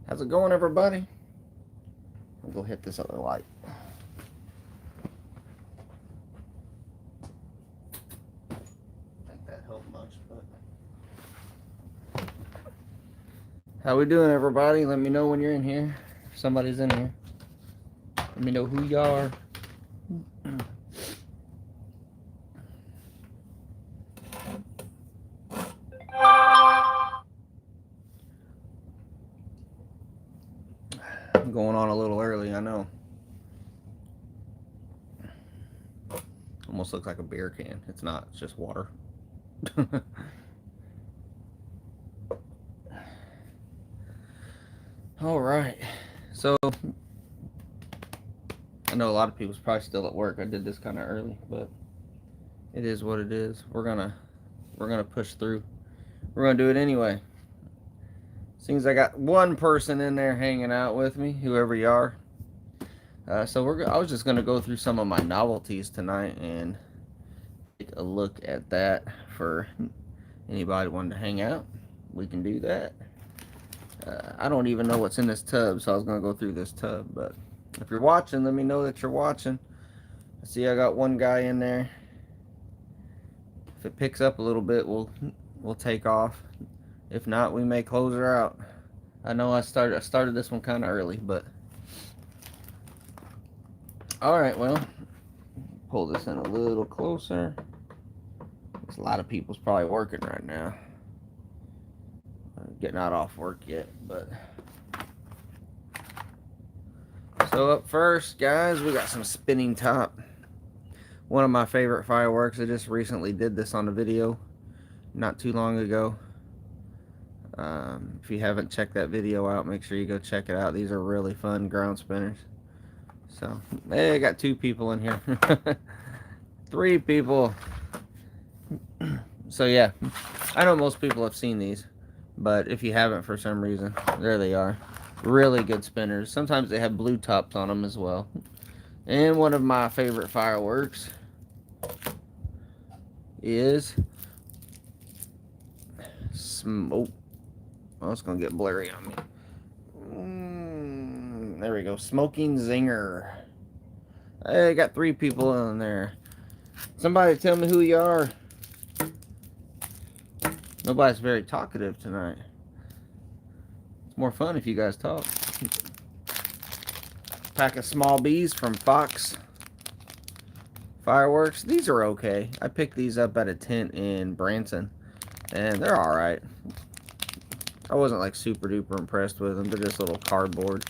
How's it going, everybody? I'll go hit this other light. I think that helped much, but how we doing, everybody? Let me know when you're in here. If somebody's in here, let me know who you are. I'm going on a little early, I know. Almost looks like a beer can. It's not. It's just water. All right. So I know a lot of people's probably still at work. I did this kind of early, but it is what it is. We're gonna push through. We're gonna do it anyway. Seems I got one person in there hanging out with me, whoever you are. I was just gonna go through some of my novelties tonight and take a look at that for anybody wanting to hang out. We can do that. I don't even know what's in this tub, so I was gonna go through this tub. But if you're watching, let me know that you're watching. I see I got one guy in there. If it picks up a little bit, we'll take off. If not, we may close her out. I know I started this one kind of early, but all right. Well, pull this in a little closer. There's a lot of people's probably working right now. Getting out off work yet, but so up first, guys, we got some spinning top. One of my favorite fireworks. I just recently did this on a video not too long ago. If you haven't checked that video out, make sure you go check it out. These are really fun ground spinners. So, hey, I got 2 people in here. 3 people. So, yeah, I know most people have seen these, but if you haven't for some reason, there they are. Really good spinners. Sometimes they have blue tops on them as well. And one of my favorite fireworks is smoke. Oh, it's going to get blurry on me. There we go. Smoking Zinger. I got 3 people in there. Somebody tell me who you are. Nobody's very talkative tonight. It's more fun if you guys talk. Pack of small bees from Fox Fireworks. These are okay. I picked these up at a tent in Branson, and they're alright. I wasn't like super duper impressed with them. They're just little cardboard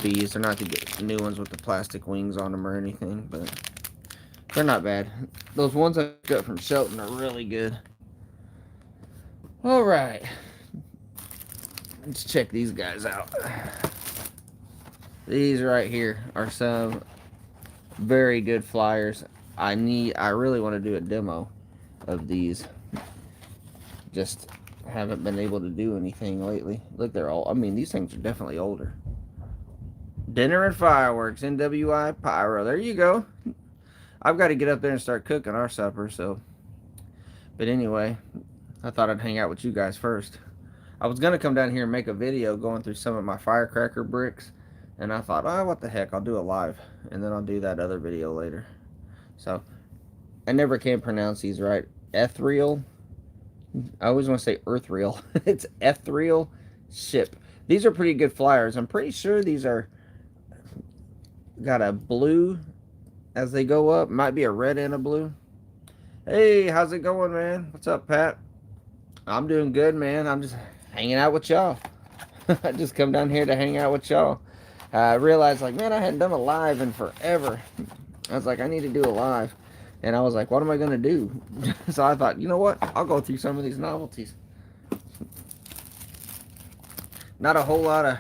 bees. They're not to get new ones with the plastic wings on them or anything, but they're not bad. Those ones I got from Shelton are really good. Alright. Let's check these guys out. These right here are some very good flyers. I really want to do a demo of these. Just haven't been able to do anything lately. Look, they're all, I mean, these things are definitely older. Dinner and Fireworks, NWI Pyro. There you go. I've got to get up there and start cooking our supper, so. But anyway, I thought I'd hang out with you guys first. I was going to come down here and make a video going through some of my firecracker bricks, and I thought, oh, what the heck, I'll do a live, and then I'll do that other video later. So, I never can pronounce these right. Ethereal. I always want to say Earthreal. It's Ethereal Ship. These are pretty good flyers. I'm pretty sure these are got a blue as they go up. Might be a red and a blue. Hey, how's it going, man? What's up, Pat? I'm doing good, man. I'm just hanging out with y'all. I just come down here to hang out with y'all. I realized, like, man, I hadn't done a live in forever. I was like, I need to do a live. And I was like, what am I going to do? So I thought, you know what? I'll go through some of these novelties. Not a whole lot of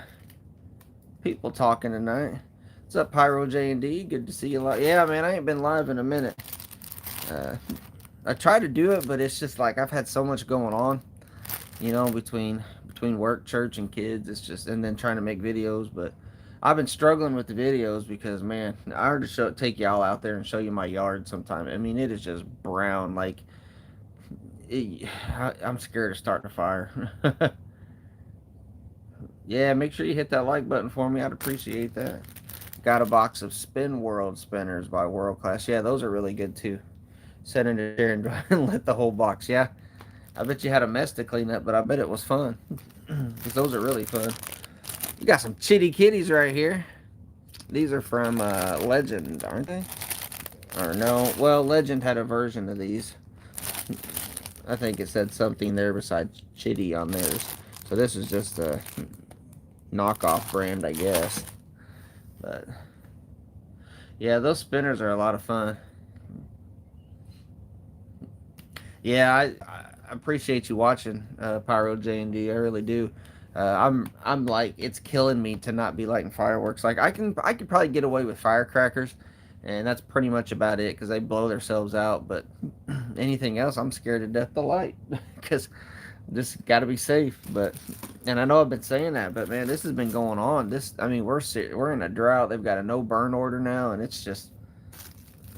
people talking tonight. What's up, Pyro J&D? Good to see you live. Yeah, man, I ain't been live in a minute. I try to do it, but it's just like I've had so much going on, you know, between work, church, and kids. It's just, and then trying to make videos. But I've been struggling with the videos because, man, I heard to take y'all out there and show you my yard sometime. I mean, it is just brown. Like, I'm scared of starting a fire. Yeah, make sure you hit that like button for me. I'd appreciate that. Got a box of Spin World spinners by World Class. Yeah, those are really good too. Set in a chair and let the whole box. Yeah, I bet you had a mess to clean up, but I bet it was fun. Because those are really fun. You got some Chitty Kitties right here. These are from Legend, aren't they? Or no? Well, Legend had a version of these. I think it said something there besides Chitty on theirs. So this is just a knockoff brand, I guess. But yeah, those spinners are a lot of fun. Yeah, I appreciate you watching Pyro J&D. I really do. I'm like, it's killing me to not be lighting fireworks. Like I could probably get away with firecrackers, and that's pretty much about it because they blow themselves out. But anything else, I'm scared to death to light because just got to be safe. But and I know I've been saying that, but man, this has been going on. I mean, we're in a drought. They've got a no burn order now, and it's just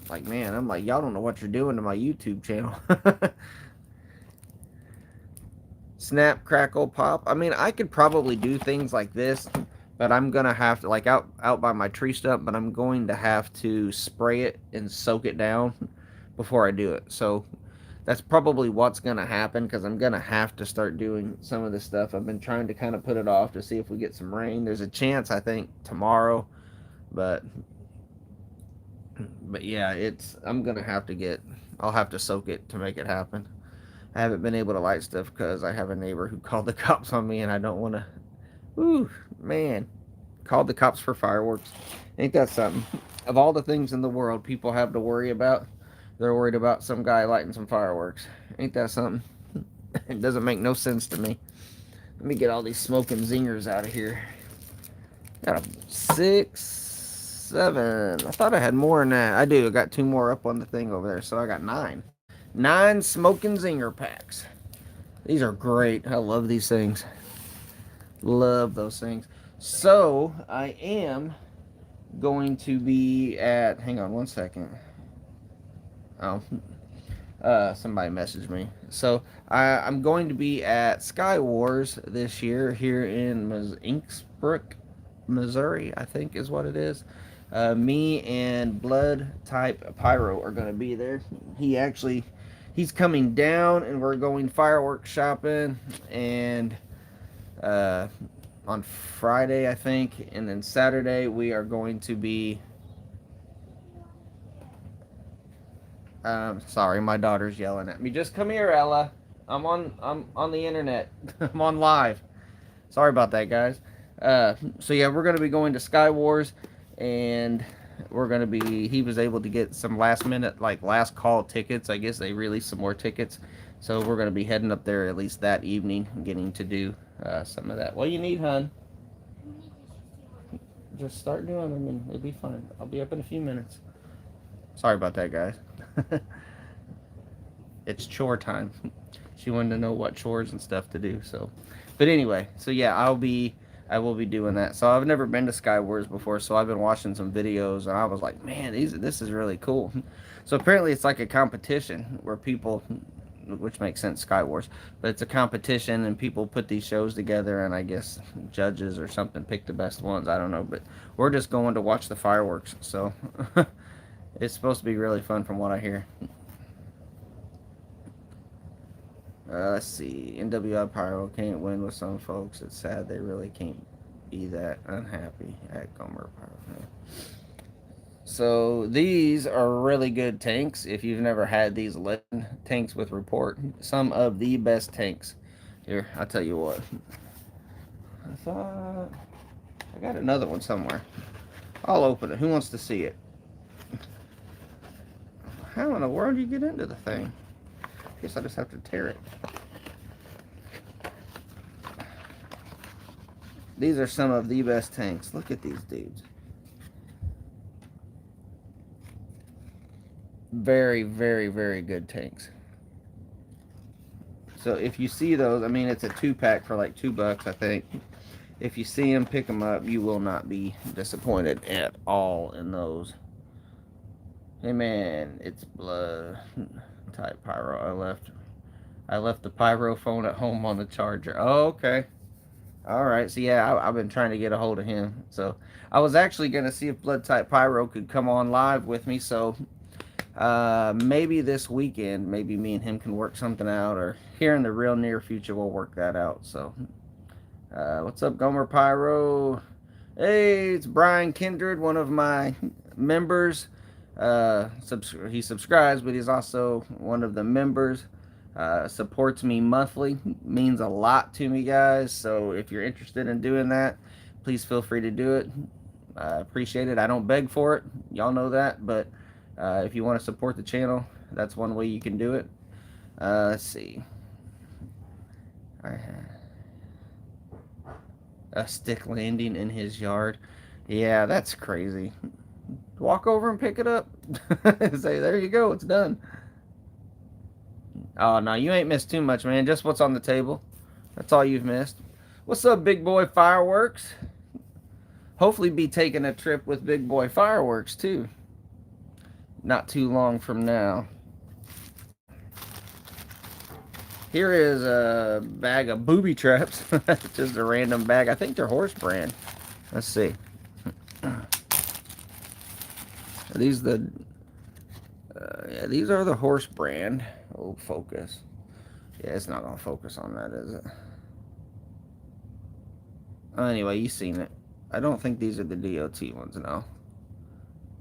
like, man, I'm like, y'all don't know what you're doing to my YouTube channel. Snap, crackle, pop. I mean, I could probably do things like this, but I'm gonna have to, like, out by my tree stump, but I'm going to have to spray it and soak it down before I do it. So that's probably what's gonna happen because I'm gonna have to start doing some of this stuff. I've been trying to kind of put it off to see if we get some rain. There's a chance, I think, tomorrow, but yeah, I'm gonna have to I'll have to soak it to make it happen. I haven't been able to light stuff because I have a neighbor who called the cops on me, and I don't want to. Ooh, man, called the cops for fireworks. Ain't that something? Of all the things in the world people have to worry about, they're worried about some guy lighting some fireworks. Ain't that something? It doesn't make no sense to me. Let me get all these smoking zingers out of here. Got a 6, 7. I thought I had more than that. I do. I got 2 more up on the thing over there, so I got 9. 9 smoking zinger packs. These are great. I love these things. Love those things. So I am going to be at. Hang on one second. Oh, somebody messaged me. So I'm going to be at Sky Wars this year here in Inksbrook, Missouri. I think is what it is. Me and Blood Type Pyro are going to be there. He's coming down, and we're going fireworks shopping, and on Friday, I think, and then Saturday we are going to be. Sorry, my daughter's yelling at me. Just come here, Ella. I'm on the internet. I'm on live. Sorry about that, guys. So yeah, we're gonna be going to Sky Wars, and we're gonna be. He was able to get some last minute, like last call tickets. I guess they released some more tickets, so we're gonna be heading up there at least that evening, getting to do some of that. What do you need, hon? Just start doing them, and it'll be fine. I'll be up in a few minutes. Sorry about that, guys. It's chore time. She wanted to know what chores and stuff to do. So, but anyway, so yeah, I will be doing that. So I've never been to Sky Wars before, so I've been watching some videos, and I was like, man, this is really cool. So apparently, it's like a competition where people, which makes sense, Sky Wars, but it's a competition, and people put these shows together, and I guess judges or something pick the best ones. I don't know, but we're just going to watch the fireworks. So it's supposed to be really fun, from what I hear. Let's see. NWI Pyro can't win with some folks. It's sad they really can't be that unhappy at Gomer Pyro. So these are really good tanks. If you've never had these Legend tanks with report, some of the best tanks. Here, I'll tell you what. I thought I got another one somewhere. I'll open it. Who wants to see it? How in the world do you get into the thing? Guess I just have to tear it. These are some of the best tanks. Look at these dudes. Very, very, very good tanks. So if you see those, I mean, it's a 2-pack for like $2, I think. If you see them, pick them up. You will not be disappointed at all in those. Hey man, it's Blood Type Pyro. I left the pyro phone at home on the charger. Oh, okay. All right. So yeah, I've been trying to get a hold of him. So I was actually gonna see if Blood Type Pyro could come on live with me. So maybe this weekend, maybe me and him can work something out, or here in the real near future, we'll work that out. So what's up, Gomer Pyro? Hey, it's Brian Kindred, one of my members. He subscribes, but he's also one of the members. Supports me monthly, means a lot to me, guys. So if you're interested in doing that, please feel free to do it. I appreciate it. I don't beg for it, y'all know that. But if you want to support the channel, that's one way you can do it. Let's see. A stick landing in his yard. Yeah, that's crazy. Walk over and pick it up. Say, there you go, it's done. Oh, no, you ain't missed too much, man. Just what's on the table. That's all you've missed. What's up, Big Boy Fireworks? Hopefully be taking a trip with Big Boy Fireworks, too. Not too long from now. Here is a bag of booby traps. Just a random bag. I think they're horse brand. Let's see. Are these the... yeah, these are the horse brand. Oh, focus. Yeah, it's not going to focus on that, is it? Anyway, you've seen it. I don't think these are the DOT ones, no.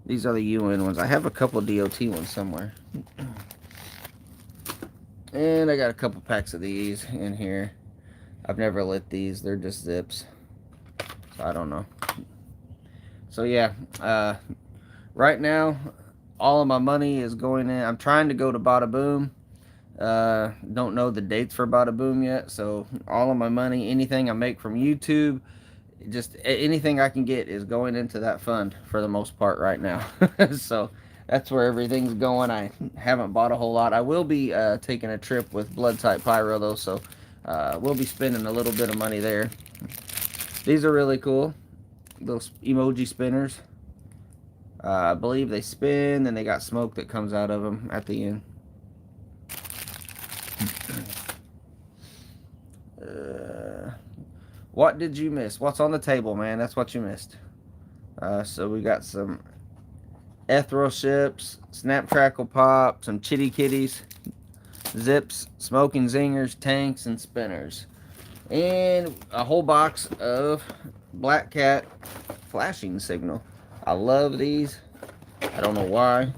These are the UN ones. I have a couple DOT ones somewhere. And I got a couple packs of these in here. I've never lit these. They're just zips. So I don't know. So yeah, right now, all of my money is going in. I'm trying to go to Bada Boom. Don't know the dates for Bada Boom yet. So all of my money, anything I make from YouTube, just anything I can get is going into that fund for the most part right now. So that's where everything's going. I haven't bought a whole lot. I will be taking a trip with Blood Type Pyro though, so we'll be spending a little bit of money there. These are really cool. Those emoji spinners. I believe they spin, and they got smoke that comes out of them at the end. What did you miss? What's on the table, man? That's what you missed. So we got some Ethro ships, Snap Crackle Pop, some Chitty Kitties, Zips, Smoking Zingers, Tanks, and Spinners. And a whole box of Black Cat flashing signal. I love these. I don't know why.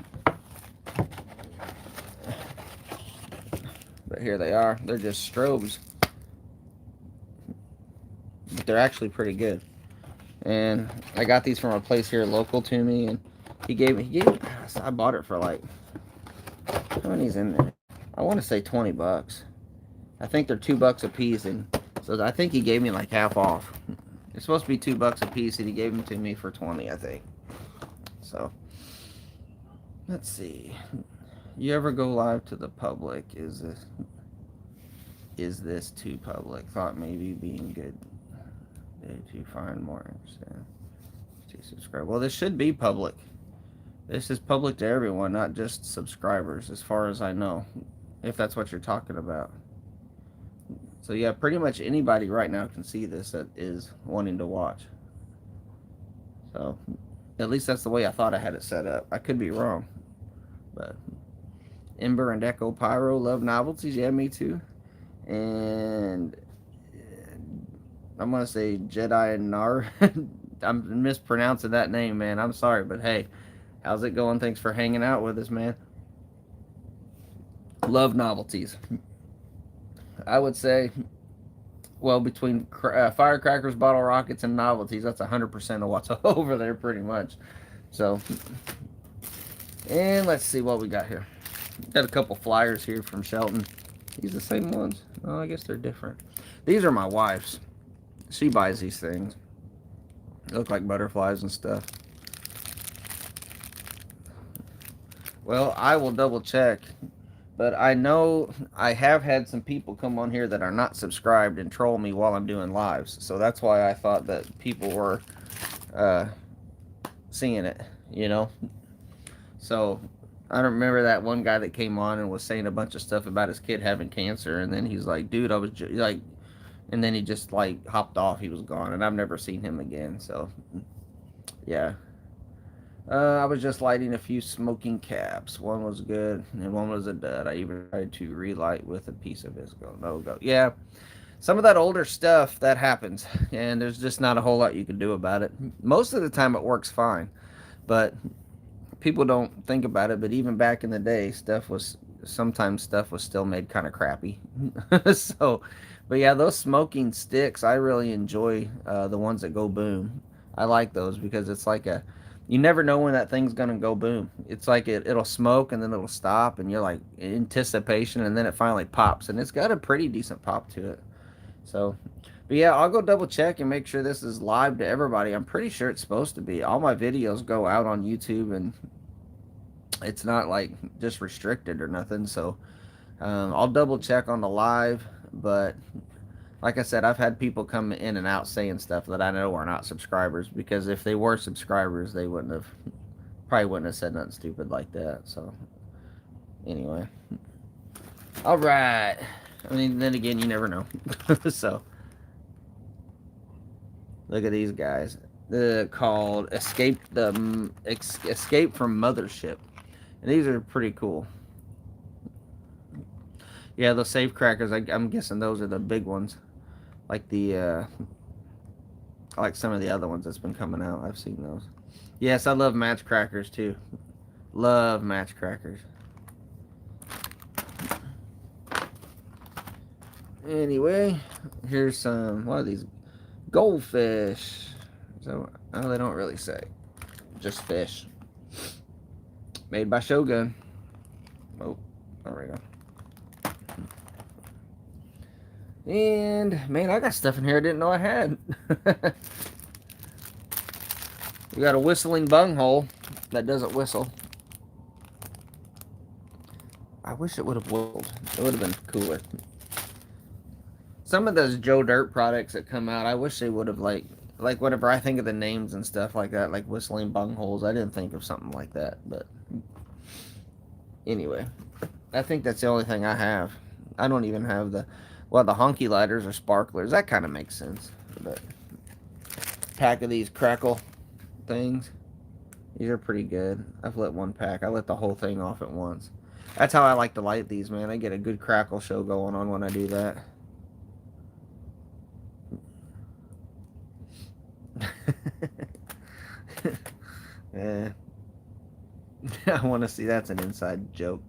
But here they are. They're just strobes. But they're actually pretty good. And I got these from a place here local to me, and he gave me, I bought it for like, how many's in there? I want to say 20 bucks. I think they're $2 a piece, and so I think he gave me like half off. It's supposed to be $2 a piece, and he gave them to me for 20, I think. So let's see. You ever go live to the public? Is this too public? Thought maybe being good to find more to subscribe. Well, this should be public. This is public to everyone, not just subscribers, as far as I know, if that's what you're talking about. So yeah, pretty much anybody right now can see this that is wanting to watch. So at least that's the way I thought I had it set up. I could be wrong, but Ember and Echo Pyro love novelties. Yeah, me too. And I'm gonna say Jedi and Nar. I'm mispronouncing that name, man. I'm sorry, but hey, how's it going? Thanks for hanging out with us, man. Love novelties. I would say, well, between firecrackers, bottle rockets, and novelties, that's 100% of what's over there, pretty much. So, and let's see what we got here. Got a couple flyers here from Shelton. These the same ones? Oh, I guess they're different. These are my wife's. She buys these things. They look like butterflies and stuff. Well, I will double check. But I know I have had some people come on here that are not subscribed and troll me while I'm doing lives. So that's why I thought that people were seeing it, you know. So I don't remember that one guy that came on and was saying a bunch of stuff about his kid having cancer. And then he's like, dude, I was like, and then he just like hopped off. He was gone, and I've never seen him again. So, yeah. I was just lighting a few smoking caps. One was good, and one was a dud. I even tried to relight with a piece of visco. No go. Yeah, some of that older stuff that happens, and there's just not a whole lot you can do about it. Most of the time, it works fine, but people don't think about it. But even back in the day, sometimes stuff was still made kind of crappy. So, but yeah, those smoking sticks, I really enjoy the ones that go boom. I like those because it's like you never know when that thing's gonna go boom. It's like it'll smoke and then it'll stop, and you're like in anticipation, and then it finally pops, and it's got a pretty decent pop to it. So, but yeah, I'll go double check and make sure this is live to everybody. I'm pretty sure it's supposed to be. All my videos go out on YouTube, and it's not like just restricted or nothing. So, I'll double check on the live. But like I said, I've had people come in and out saying stuff that I know are not subscribers, because if they were subscribers, they probably wouldn't have said nothing stupid like that. So, anyway, all right. I mean, then again, you never know. So, look at these guys. They're called Escape from Mothership, and these are pretty cool. Yeah, the safe crackers. I'm guessing those are the big ones, like like some of the other ones that's been coming out. I've seen those. Yes, I love match crackers too. Love match crackers. Anyway, here's some. What are these? Goldfish. So, oh, they don't really say. Just fish. Made by Shogun. Oh, there we go. And, man, I got stuff in here I didn't know I had. We got a whistling bunghole that doesn't whistle. I wish it would have whistled. It would have been cooler. Some of those Joe Dirt products that come out, I wish they would have, like whenever I think of the names and stuff like that, like whistling bungholes, I didn't think of something like that. But anyway, I think that's the only thing I have. I don't even have the honky lighters or sparklers. That kind of makes sense. But pack of these crackle things. These are pretty good. I've lit one pack. I lit the whole thing off at once. That's how I like to light these, man. I get a good crackle show going on when I do that. Yeah. I want to see. That's an inside joke.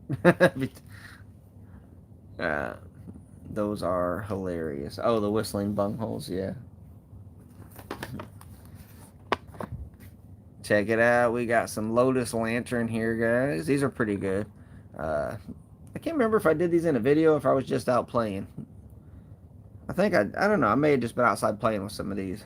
Those are hilarious. Oh, the whistling bungholes, yeah. Check it out. We got some Lotus Lantern here, guys. These are pretty good. I can't remember if I did these in a video or if I was just out playing. I think I don't know. I may have just been outside playing with some of these.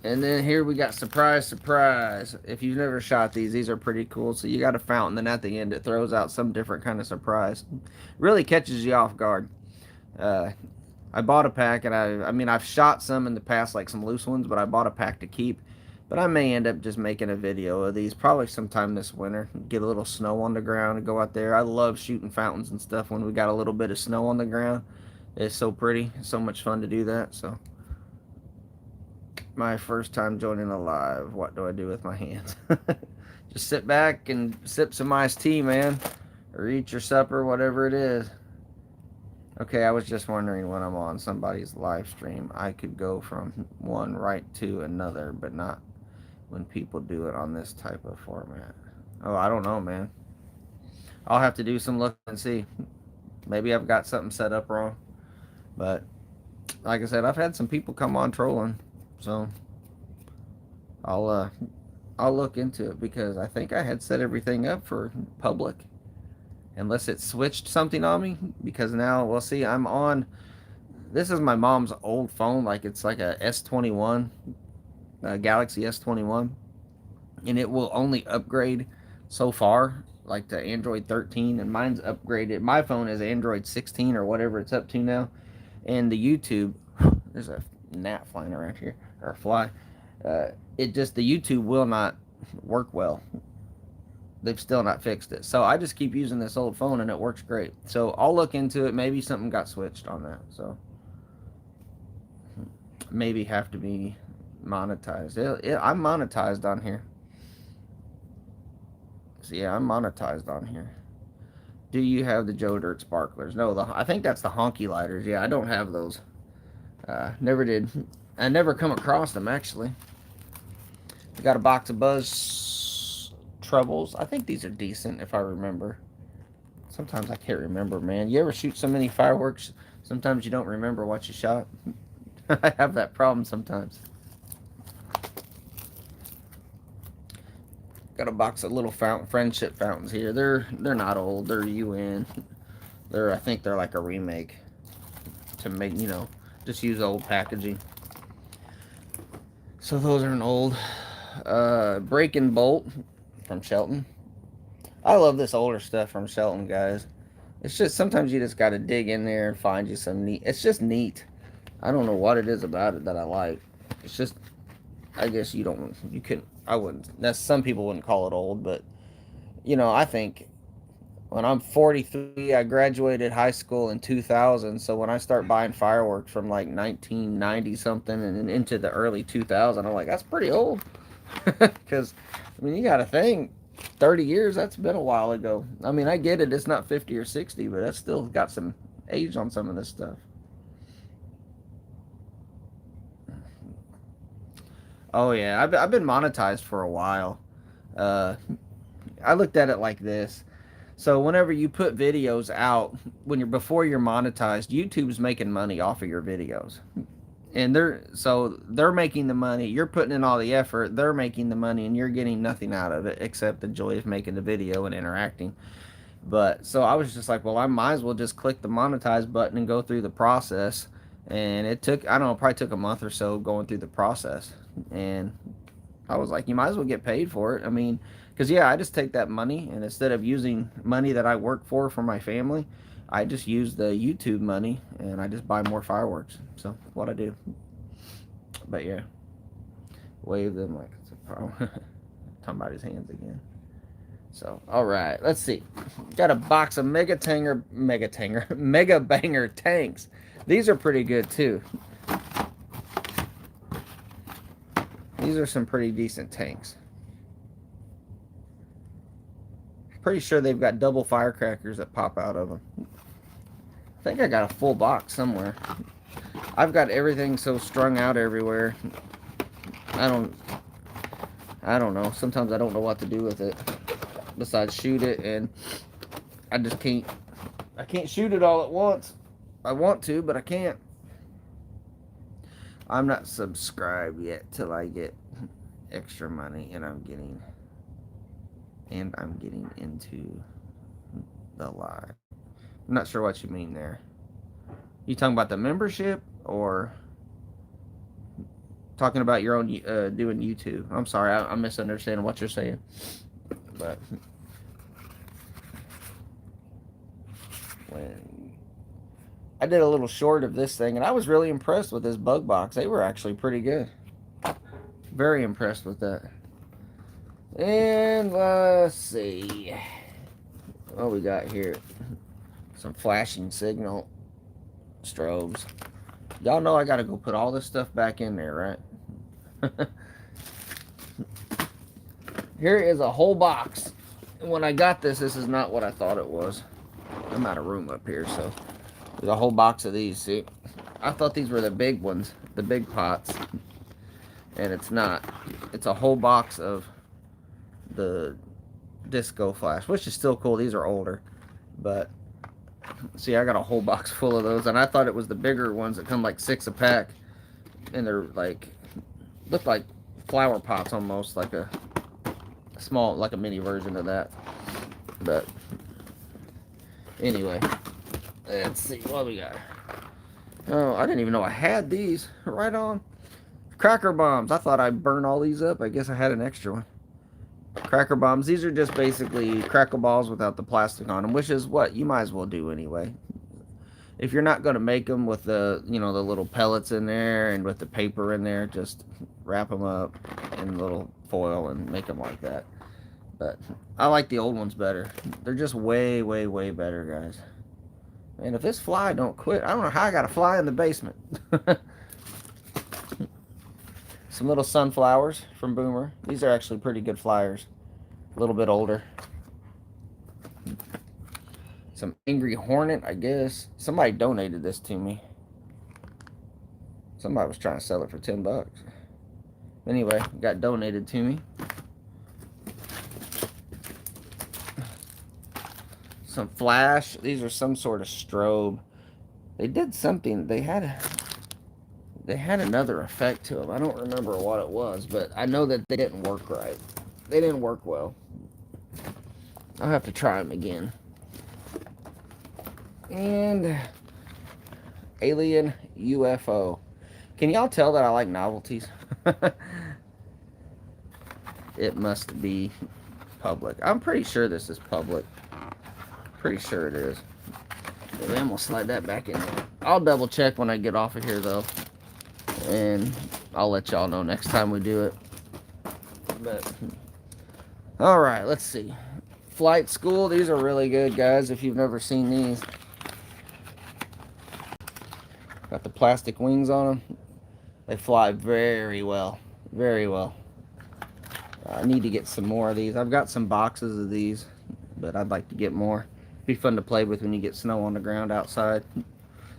And then here we got surprise, surprise. If you've never shot these are pretty cool. So you got a fountain, then at the end it throws out some different kind of surprise. Really catches you off guard. I bought a pack, and I mean, I've shot some in the past, like some loose ones, but I bought a pack to keep. But I may end up just making a video of these probably sometime this winter. Get a little snow on the ground and go out there. I love shooting fountains and stuff when we got a little bit of snow on the ground. It's so pretty. It's so much fun to do that. So, my first time joining a live. What do I do with my hands? Just sit back and sip some iced tea, man. Or eat your supper, whatever it is. Okay, I was just wondering when I'm on somebody's live stream, I could go from one right to another, but not when people do it on this type of format. Oh, I don't know, man. I'll have to do some looking and see. Maybe I've got something set up wrong. But, like I said, I've had some people come on trolling. So, I'll look into it, because I think I had set everything up for public. Unless it switched something on me, because now, well, see, I'm on, this is my mom's old phone, like it's like a S21, Galaxy S21, and it will only upgrade so far, like to Android 13, and mine's upgraded, my phone is Android 16 or whatever it's up to now, and the YouTube, there's a gnat flying around here, or a fly, the YouTube will not work well. They've still not fixed it. So I just keep using this old phone and it works great. So I'll look into it. Maybe something got switched on that. So maybe have to be monetized. I'm monetized on here. So yeah, I'm monetized on here. Do you have the Joe Dirt sparklers? No, I think that's the honky lighters. Yeah, I don't have those. Never did. I never come across them actually. I got a box of Buzz Troubles. I think these are decent if I remember. Sometimes I can't remember, man. You ever shoot so many fireworks? Sometimes you don't remember what you shot. I have that problem sometimes. Got a box of little friendship fountains here. They're not old. They're UN. I think they're like a remake to make, just use old packaging. So those are an old Breaking Bolt from Shelton. I love this older stuff from Shelton, guys. It's just sometimes you just got to dig in there and find you some neat. It's just neat. I don't know what it is about it that I like. It's just, I guess you couldn't, I wouldn't. Some people wouldn't call it old, but I think when I'm 43, I graduated high school in 2000. So when I start buying fireworks from like 1990 something and into the early 2000, I'm like, that's pretty old. Because, I mean, you got to think, 30 years, that's been a while ago. I mean, I get it, it's not 50 or 60, but that's still got some age on some of this stuff. Oh, yeah, I've been monetized for a while. I looked at it like this. So whenever you put videos out, before you're monetized, YouTube's making money off of your videos. And they're making the money, you're putting in all the effort, they're making the money, and you're getting nothing out of it except the joy of making the video and interacting. But so I was just like, well, I might as well just click the monetize button and go through the process. And it took, I don't know, probably took a month or so going through the process. And I was like, you might as well get paid for it. I mean, because yeah, I just take that money, and instead of using money that I work for my family, I just use the YouTube money and I just buy more fireworks. So what I do. But yeah, wave them like it's a problem. Talking about his hands again. So all right, let's see. Got a box of Mega Banger tanks. These are pretty good too. These are some pretty decent tanks. Pretty sure they've got double firecrackers that pop out of them. I think I got a full box somewhere. I've got everything so strung out everywhere. I don't know. Sometimes I don't know what to do with it besides shoot it, and I just can't. I can't shoot it all at once. I want to, but I can't. I'm not subscribed yet till I get extra money, and I'm getting into the live. I'm not sure what you mean there. You talking about the membership or talking about your own doing YouTube? I'm sorry, I'm misunderstanding what you're saying. But when I did a little short of this thing, and I was really impressed with this bug box. They were actually pretty good. Very impressed with that. And let's see what we got here. Some flashing signal strobes. Y'all know I gotta go put all this stuff back in there, right? Here is a whole box. When I got this is not what I thought it was. I'm out of room up here, so there's a whole box of these. See, I thought these were the big ones, the big pots, and it's not. It's a whole box of the disco flash, which is still cool. These are older, but see, I got a whole box full of those, and I thought it was the bigger ones that come like 6 a pack, and they're like, look like flower pots almost, like a small, like a mini version of that. But anyway, let's see what we got. Oh, I didn't even know I had these. Right on. Cracker bombs. I thought I'd burn all these up. I guess I had an extra one. Cracker bombs. These are just basically cracker balls without the plastic on them, which is what you might as well do anyway. If you're not going to make them with the, the little pellets in there and with the paper in there, just wrap them up in little foil and make them like that. But I like the old ones better. They're just way, way, way better, guys. And if this fly don't quit, I don't know how I got a fly in the basement. Some little sunflowers from Boomer. These are actually pretty good flyers. A little bit older. Some Angry Hornet, I guess. Somebody donated this to me. Somebody was trying to sell it for $10. Anyway, it got donated to me. Some flash. These are some sort of strobe. They did something. They had another effect to them. I don't remember what it was, but I know that they didn't work right. They didn't work well. I'll have to try them again. And Alien UFO. Can y'all tell that I like novelties? It must be public. I'm pretty sure this is public. Pretty sure it is. Then we'll slide that back in there. I'll double check when I get off of here though. And I'll let y'all know next time we do it. But alright, let's see. Flight School. These are really good, guys, if you've never seen these. Got the plastic wings on them. They fly very well. Very well. I need to get some more of these. I've got some boxes of these, but I'd like to get more. Be fun to play with when you get snow on the ground outside.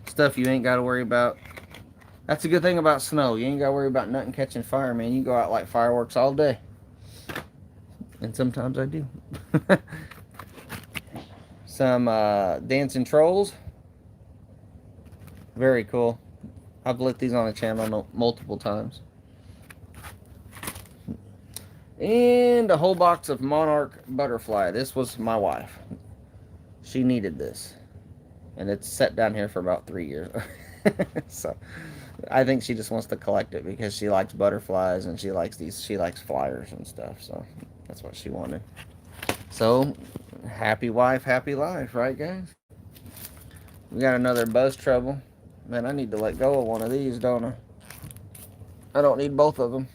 Stuff you ain't got to worry about. That's a good thing about snow. You ain't got to worry about nothing catching fire, man. You go out like fireworks all day. And sometimes I do. Some dancing trolls. Very cool. I've lit these on the channel multiple times. And a whole box of Monarch Butterfly. This was my wife. She needed this. And it's set down here for about 3 years. So I think she just wants to collect it because she likes butterflies and she likes these. She likes flyers and stuff. So that's what she wanted. So happy wife, happy life, right, guys? We got another Buzz Trouble. Man, I need to let go of one of these, don't I? I don't need both of them.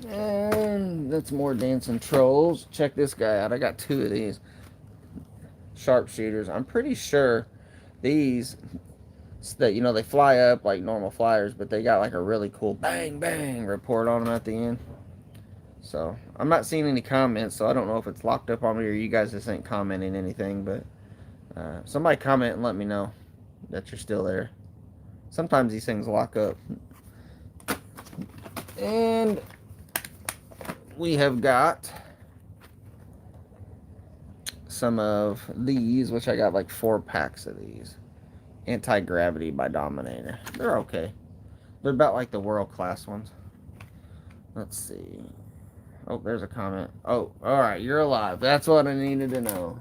And that's more dancing trolls. Check this guy out. I got 2 of these sharpshooters. I'm pretty sure these, that, you know, they fly up like normal flyers, but they got like a really cool bang bang report on them at the end. So I'm not seeing any comments, so I don't know if it's locked up on me or you guys just ain't commenting anything, but somebody comment and let me know that you're still there. Sometimes these things lock up. And we have got some of these, which I got like 4 packs of these. Anti-Gravity by Dominator. They're okay. They're about like the world-class ones. Let's see. Oh, there's a comment. Oh, alright, you're alive. That's what I needed to know.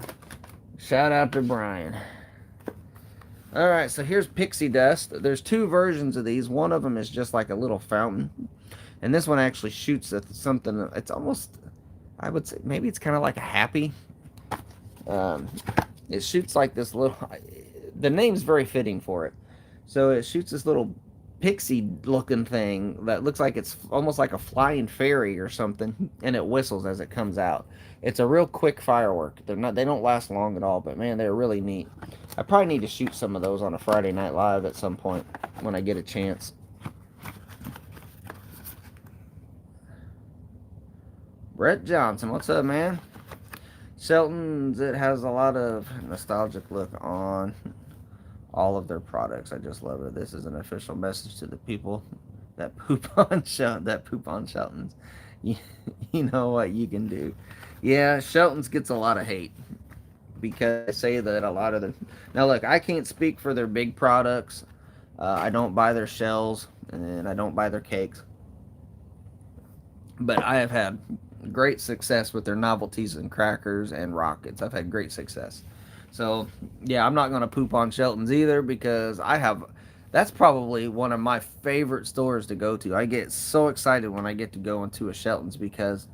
Shout out to Brian. Alright, so here's Pixie Dust. There's 2 versions of these. One of them is just like a little fountain. And this one actually shoots at something. It's almost, I would say, maybe it's kind of like a happy. It shoots like this little, the name's very fitting for it. So it shoots this little pixie looking thing that looks like it's almost like a flying fairy or something, and it whistles as it comes out. It's a real quick firework. They don't last long at all, but man, they're really neat. I probably need to shoot some of those on a Friday Night Live at some point when I get a chance. Brett Johnson, what's up, man? Shelton's, it has a lot of nostalgic look on all of their products. I just love it. This is an official message to the people that poop on Shelton's. You know what you can do. Yeah, Shelton's gets a lot of hate because they say that a lot of them. Now look, I can't speak for their big products. I don't buy their shells and I don't buy their cakes. But I have had great success with their novelties and crackers and rockets. I've had great success. So, yeah, I'm not going to poop on Shelton's either because that's probably one of my favorite stores to go to. I get so excited when I get to go into a Shelton's because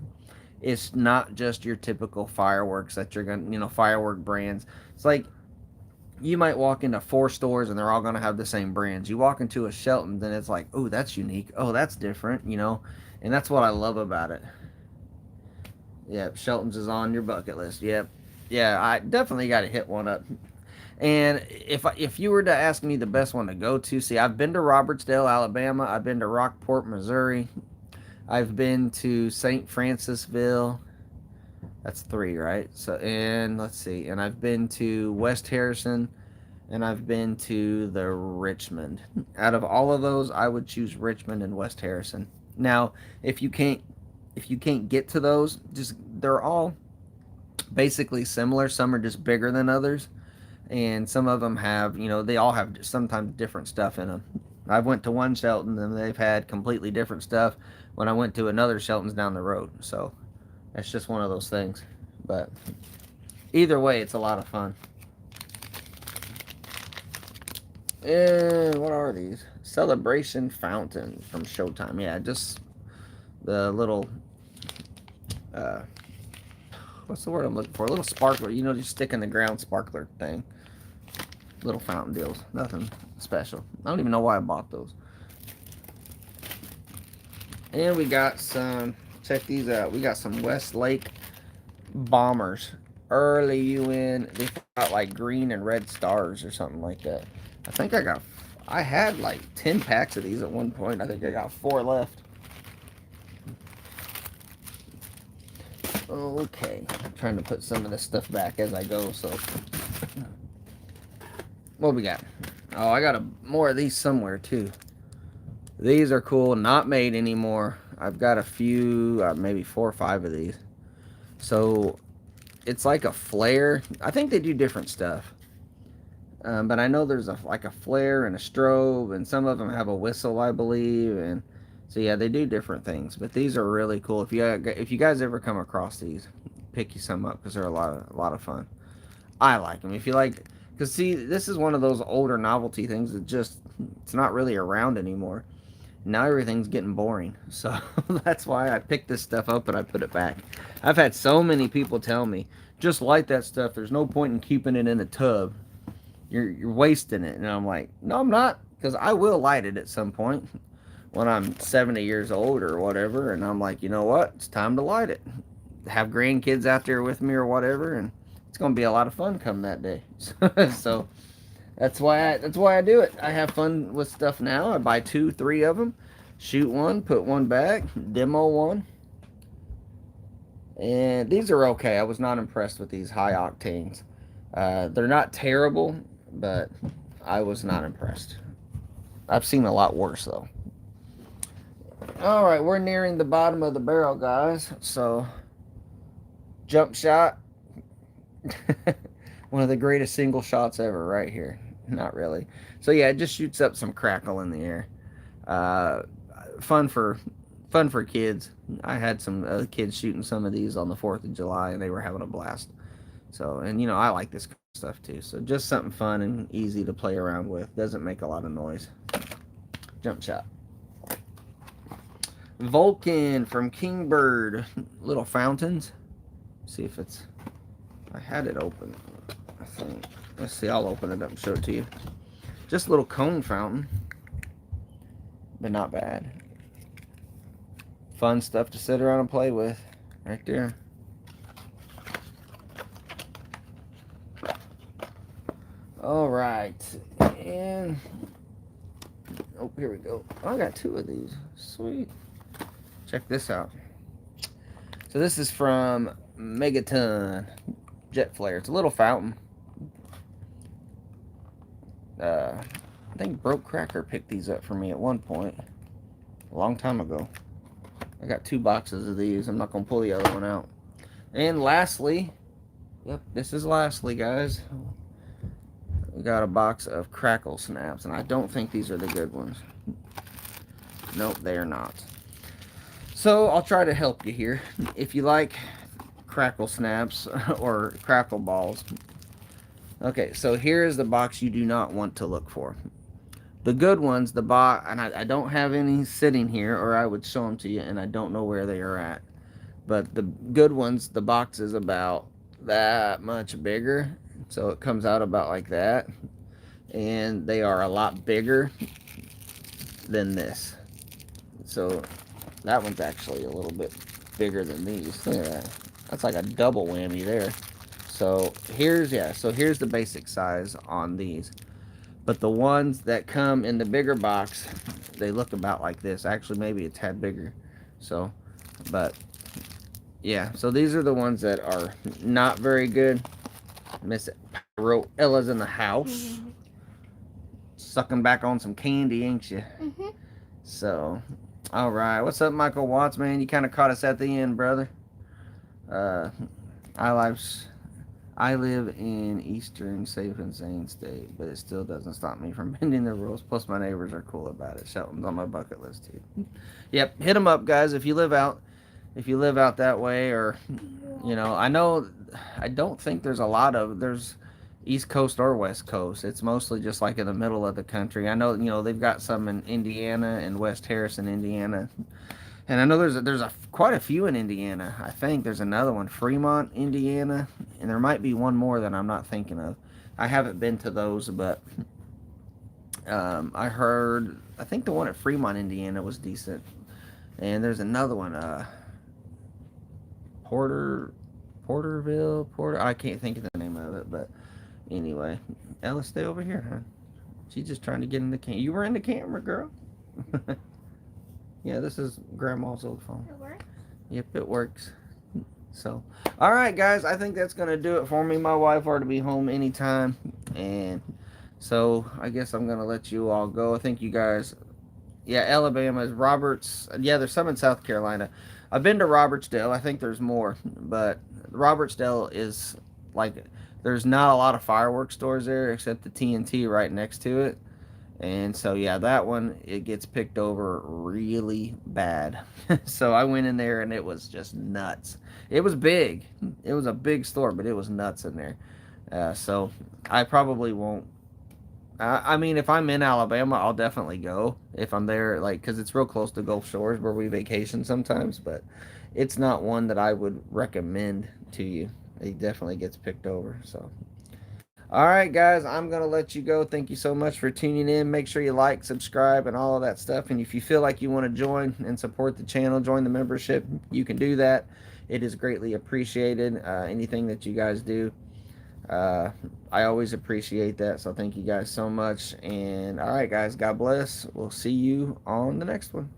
it's not just your typical fireworks that you're going to, firework brands. It's like you might walk into 4 stores and they're all going to have the same brands. You walk into a Shelton's and it's like, oh, that's unique. Oh, that's different, and that's what I love about it. Yep, Shelton's is on your bucket list. Yep. Yeah, I definitely got to hit one up. And if you were to ask me the best one to go to, see, I've been to Robertsdale, Alabama. I've been to Rockport, Missouri. I've been to St. Francisville. That's 3, right? So, and let's see. And I've been to West Harrison, and I've been to the Richmond. Out of all of those, I would choose Richmond and West Harrison. Now, if you can't get to those, just they're all basically similar. Some are just bigger than others, and some of them have, they all have sometimes different stuff in them. I've went to one Shelton and they've had completely different stuff when I went to another Shelton's down the road. So that's just one of those things. But either way, it's a lot of fun. And what are these? Celebration Fountain from Showtime. Yeah, just the little, what's the word I'm looking for? A little sparkler. Just stick in the ground sparkler thing. Little fountain deals. Nothing special. I don't even know why I bought those. And we got some, check these out. We got some Westlake Bombers. Early UN. They got like green and red stars or something like that. I think I had like 10 packs of these at one point. I think I got 4 left. Okay. I'm trying to put some of this stuff back as I go, so. What we got? Oh, I got more of these somewhere too. These are cool. Not made anymore. I've got a few, maybe 4 or 5 of these. So it's like a flare. I think they do different stuff. But I know there's like a flare and a strobe, and some of them have a whistle, I believe. And so yeah, they do different things. But these are really cool. If you guys ever come across these, pick you some up because they're a lot of fun. I like them. If you like, because see, this is one of those older novelty things that it's not really around anymore. Now everything's getting boring, so that's why I picked this stuff up and I put it back. I've had so many people tell me, just light that stuff. There's no point in keeping it in a tub. You're wasting it. And I'm like, no, I'm not, because I will light it at some point when I'm 70 years old or whatever. And I'm like, you know what? It's time to light it. Have grandkids out there with me or whatever, and it's going to be a lot of fun come that day. So that's why I do it. I have fun with stuff now. I buy 2, 3 of them, shoot one, put one back, demo one. And these are okay. I was not impressed with these high octanes. They're not terrible, but I was not impressed. I've seen a lot worse though. All right, we're nearing the bottom of the barrel, guys. So, jump shot. One of the greatest single shots ever right here. Not really. So yeah, it just shoots up some crackle in the air. Fun for kids. I had some kids shooting some of these on the 4th of July, and they were having a blast. So, and I like this stuff too. So just something fun and easy to play around with. Doesn't make a lot of noise. Jump shot. Vulcan from Kingbird. Little fountains. See if it's... I had it open, I think. Let's see, I'll open it up and show it to you. Just a little cone fountain. But not bad. Fun stuff to sit around and play with. Right there. Alright. And... oh, here we go. I got 2 of these. Sweet. Check this out. So this is from Megaton Jet Flare. It's a little fountain. I think Broke Cracker picked these up for me at one point. A long time ago. I got 2 boxes of these. I'm not going to pull the other one out. And lastly, yep, this is lastly, guys. We got a box of Crackle Snaps. And I don't think these are the good ones. Nope, they are not. So I'll try to help you here. If you like Crackle Snaps or Crackle Balls. Okay, so here is the box you do not want to look for. The good ones, the box, and I don't have any sitting here, or I would show them to you, and I don't know where they are at. But the good ones, the box is about that much bigger. So it comes out about like that. And they are a lot bigger than this. So that one's actually a little bit bigger than these. Look at that. That's like a double whammy there. So here's the basic size on these. But the ones that come in the bigger box, they look about like this. Actually, maybe a tad bigger. So, but yeah. So these are the ones that are not very good. Miss Ella's in the house, sucking back on some candy, ain't you? So, all right. What's up, Michael Watts, man? You kind of caught us at the end, brother. Uh, I live in eastern safe and sane state, but it still doesn't stop me from bending the rules. Plus, my neighbors are cool about it. Shelton's on my bucket list too. Yep, hit them up, guys. If you live out that way, or I don't think there's East Coast or West Coast. It's mostly just like in the middle of the country. I know they've got some in Indiana and West Harrison, Indiana. And I know there's quite a few in Indiana. I think there's another one, Fremont, Indiana, and there might be one more that I'm not thinking of. I haven't been to those, but I think the one at Fremont, Indiana was decent. And there's another one, Porterville, I can't think of the name of it, but anyway, Ella, stay over here, huh? She's just trying to get in the camera. You were in the camera, girl. Yeah, this is Grandma's old phone. It works? Yep, it works. So, all right, guys, I think that's going to do it for me. My wife are to be home anytime, and so I guess I'm going to let you all go. I think you guys, yeah, Alabama is Roberts. Yeah, there's some in South Carolina. I've been to Robertsdale. I think there's more, but Robertsdale is like, there's not a lot of fireworks stores there except the TNT right next to it. And so, yeah, that one, it gets picked over really bad. So I went in there and it was just nuts. It was big. It was a big store, but it was nuts in there. So I probably won't. I mean, if I'm in Alabama, I'll definitely go if I'm there, like, because it's real close to Gulf Shores where we vacation sometimes, but it's not one that I would recommend to you. It definitely gets picked over, so. All right, guys, I'm going to let you go. Thank you so much for tuning in. Make sure you like, subscribe, and all of that stuff. And if you feel like you want to join and support the channel, join the membership, you can do that. It is greatly appreciated. Anything that you guys do, I always appreciate that. So thank you guys so much. And all right, guys, God bless. We'll see you on the next one.